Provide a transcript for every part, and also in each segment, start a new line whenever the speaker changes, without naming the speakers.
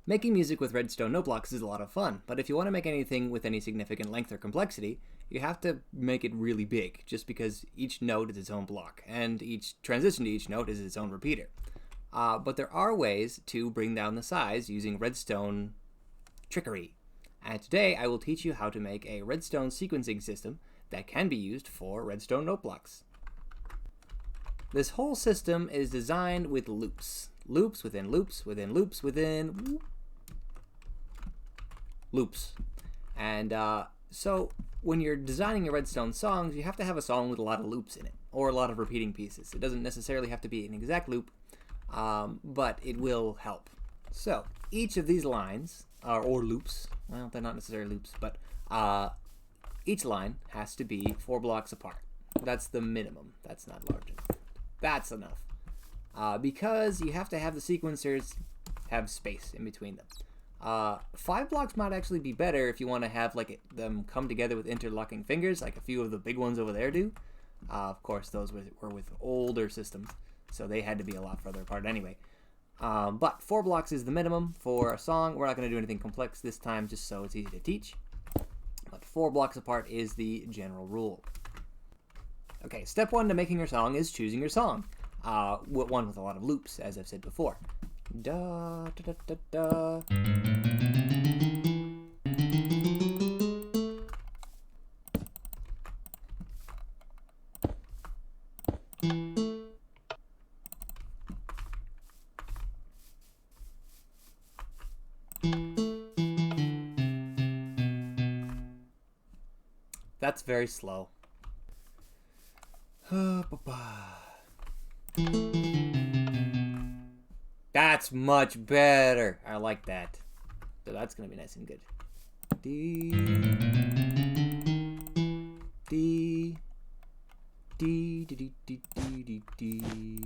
Making music with Redstone note blocks is a lot of fun, but if you want to make anything with any significant length or complexity, you have to make it really big, just because each note is its own block, and each transition to each note is its own repeater. But there are ways to bring down the size using Redstone trickery. And today I will teach you how to make a Redstone sequencing system that can be used for Redstone note blocks. This whole system is designed with loops. Loops within loops within loops within loops. And so when you're designing your Redstone songs, you have to have a song with a lot of loops in it, or a lot of repeating pieces. It doesn't necessarily have to be an exact loop, but it will help. So each of these lines, or loops, well, they're not necessarily loops, but each line has to be 4 blocks apart. That's the minimum. That's not large enough. That's enough. Because you have to have the sequencers have space in between them. 5 blocks might actually be better if you want to have them come together with interlocking fingers, like a few of the big ones over there do. Of course, those were with older systems, so they had to be a lot further apart anyway. But 4 blocks is the minimum for a song. We're not going to do anything complex this time, just so it's easy to teach. But 4 blocks apart is the general rule. Okay, step 1 to making your song is choosing your song. One with a lot of loops, as I've said before. Da, da, da, da, da. That's very slow. That's much better. I like that. So that's gonna be nice and good. D D D D D D D D D.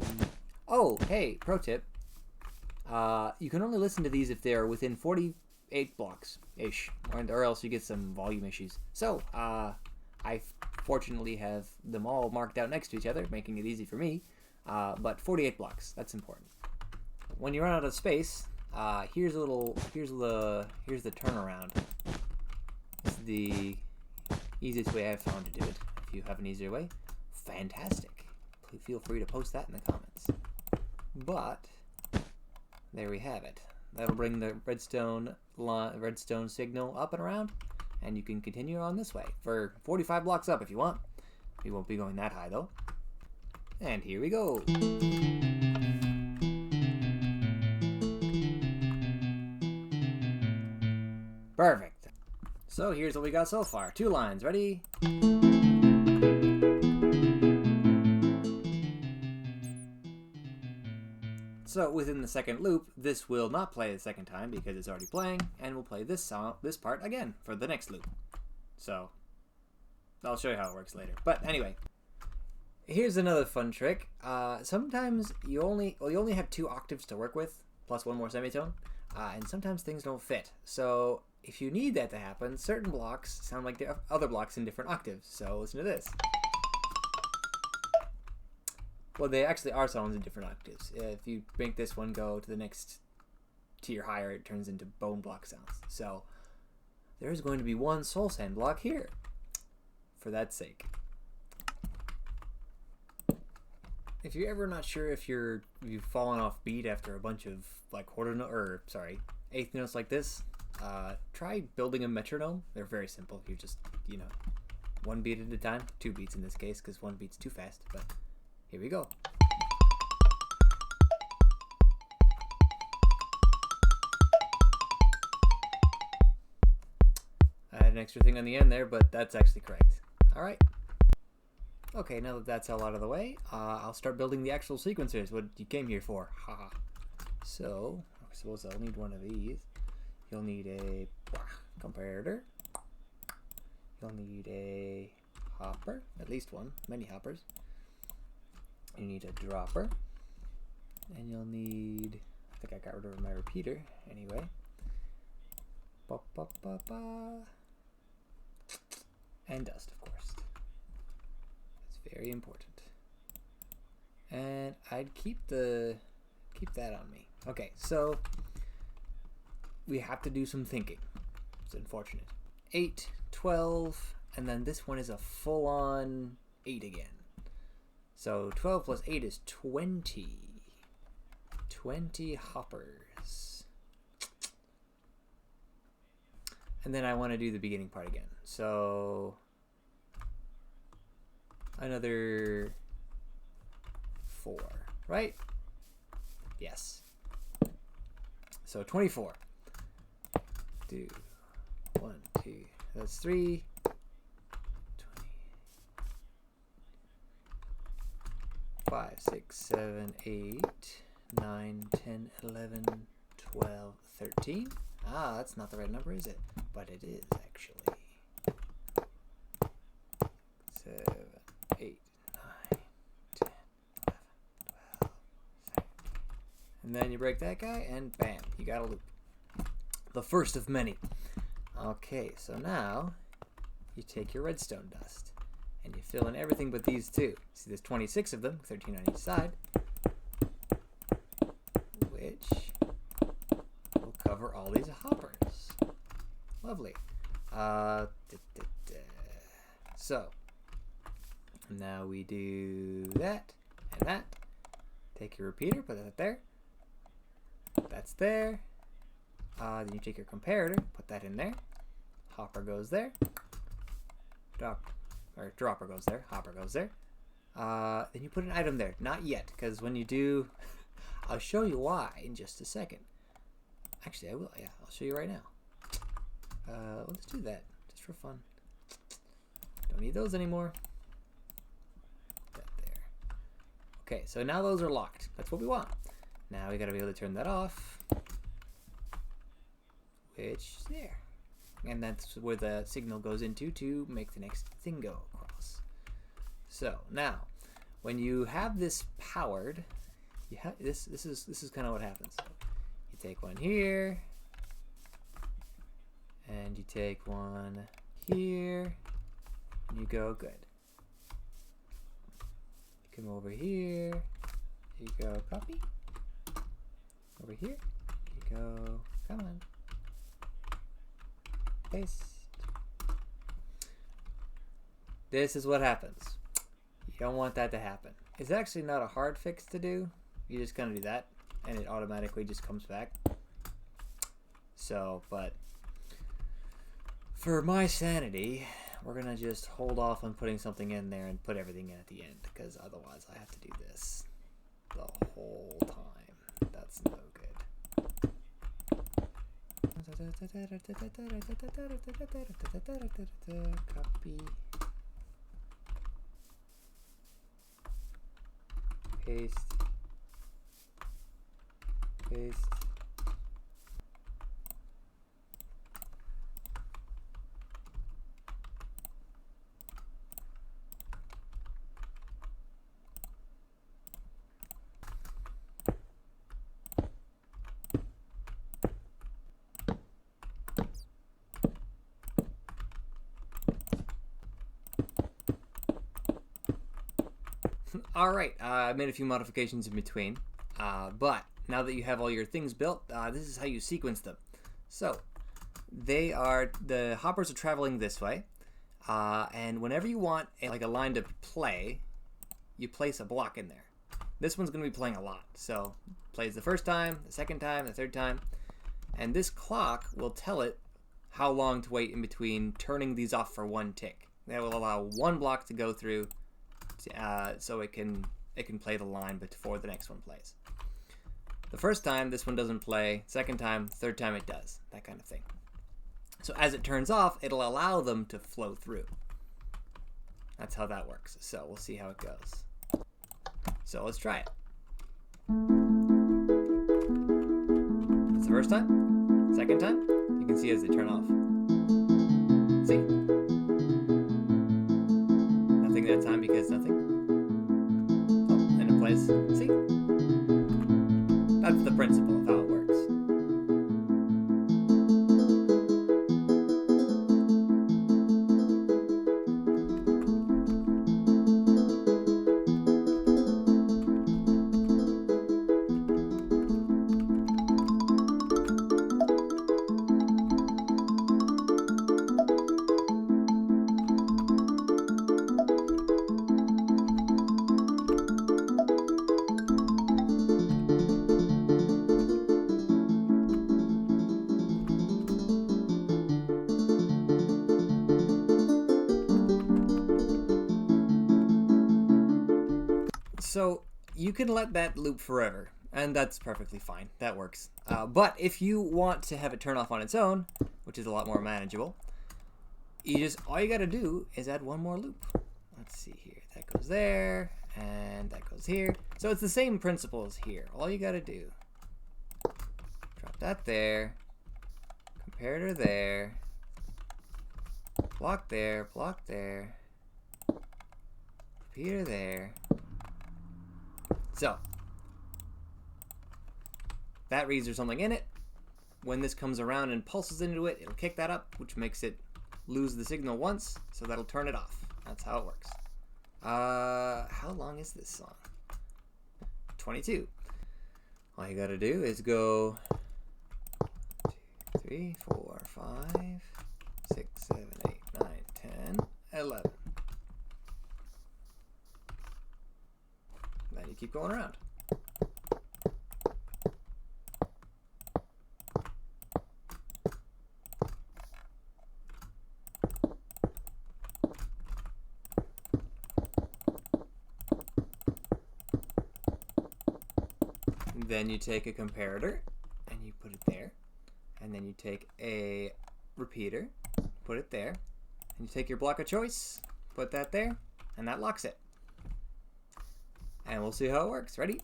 Oh, hey, pro tip. You can only listen to these if they're within 48 blocks ish, or else you get some volume issues. So, I fortunately have them all marked out next to each other, making it easy for me. But 48 blocks, that's important. When you run out of space, here's the turnaround. It's the easiest way I've found to do it. If you have an easier way, fantastic. Please feel free to post that in the comments. But there we have it. That'll bring the redstone signal up and around, and you can continue on this way for 45 blocks up if you want. We won't be going that high though. And here we go. Perfect. So here's what we got so far. 2 lines. Ready? So within the second loop, this will not play the second time because it's already playing, and we'll play this part again for the next loop. So I'll show you how it works later. But anyway, here's another fun trick. Sometimes you only have 2 octaves to work with, plus 1 more semitone, and sometimes things don't fit. So if you need that to happen, certain blocks sound like the other blocks in different octaves. So listen to this. Well, they actually are sounds in different octaves. If you make this one go to the next tier higher, it turns into bone block sounds. So there's going to be 1 soul sand block here, for that sake. If you're ever not sure if you've fallen off beat after a bunch of eighth notes like this, try building a metronome. They're very simple. You just 1 beat at a time, 2 beats in this case, because 1 beat's too fast. But here we go. I had an extra thing on the end there, but that's actually correct. All right. Okay, now that that's all out of the way, I'll start building the actual sequencers, what you came here for. Haha. So, I suppose I'll need one of these. You'll need a comparator. You'll need a hopper, at least one, many hoppers. You need a dropper, and you'll need, I think I got rid of my repeater anyway. Ba, ba, ba, ba. And dust, of course. That's very important. And I'd keep that on me. Okay, so we have to do some thinking. It's unfortunate. 8, 12, and then this one is a full-on 8 again. So 12 plus 8 is 20. 20 hoppers. And then I want to do the beginning part again. So another 4, right? Yes. So 24. 2, 1, 2. That's 3. 20. 5, 6, 7, 8, 9, 10, 11, 12, 13. Ah, that's not the right number, is it? But it is, actually. 7, 8, 9, 10, 11, 12, 13. And then you break that guy, and bam, you got a loop. The first of many. Okay, so now you take your redstone dust, and you fill in everything but these two. See, there's 26 of them, 13 on each side, which will cover all these hoppers. Lovely. So, now we do that and that. Take your repeater, put that there. That's there. Then you take your comparator, put that in there. Hopper goes there. Dropper goes there. Hopper goes there. Then you put an item there. Not yet, because when you do, I'll show you why in just a second. Actually, I will. Yeah, I'll show you right now. Let's do that just for fun. Don't need those anymore. That there. Okay, so now those are locked. That's what we want. Now we gotta be able to turn that off. Which is there. And that's where the signal goes into to make the next thing go across. So now, when you have this powered, you have this is kind of what happens. You take one here, and you take one here, and you go good. You come over here, you go copy. Over here, you go, come on. Paste. This is what happens. You don't want that to happen. It's actually not a hard fix to do. You just kind of do that, and it automatically just comes back. So, but for my sanity, we're gonna just hold off on putting something in there and put everything in at the end, because otherwise I have to do this the whole time. That's no good. Copy. Paste. Paste. Alright, I made a few modifications in between, but now that you have all your things built, this is how you sequence them. So, the hoppers are traveling this way, and whenever you want like a line to play, you place a block in there. This one's going to be playing a lot, so plays the first time, the second time, the third time, and this clock will tell it how long to wait in between turning these off for one tick. That will allow one block to go through, so it can play the line before the next one plays. The first time this one doesn't play, second time, third time it does, that kind of thing. So as it turns off, it'll allow them to flow through. That's how that works. So we'll see how it goes. So let's try it. That's the first time. Second time, you can see as they turn off. See? Nothing that time because nothing. Oh, and it plays. See? That's the principle of how it works. So you can let that loop forever, and that's perfectly fine. That works. But if you want to have it turn off on its own, which is a lot more manageable, all you gotta do is add one more loop. Let's see here. That goes there, and that goes here. So it's the same principle as here. All you gotta do, drop that there, comparator there, block there, repeater there. So that reads there's something in it. When this comes around and pulses into it, it'll kick that up, which makes it lose the signal once, so that'll turn it off. That's how it works. How long is this song? 22. All you gotta do is go 2, 3, 4, 5, 6, 7, 8, 9, 10, 11. Then you keep going around. Then you take a comparator and you put it there, and then you take a repeater, put it there, and you take your block of choice, put that there, and that locks it. And we'll see how it works. Ready?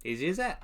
Easy as that.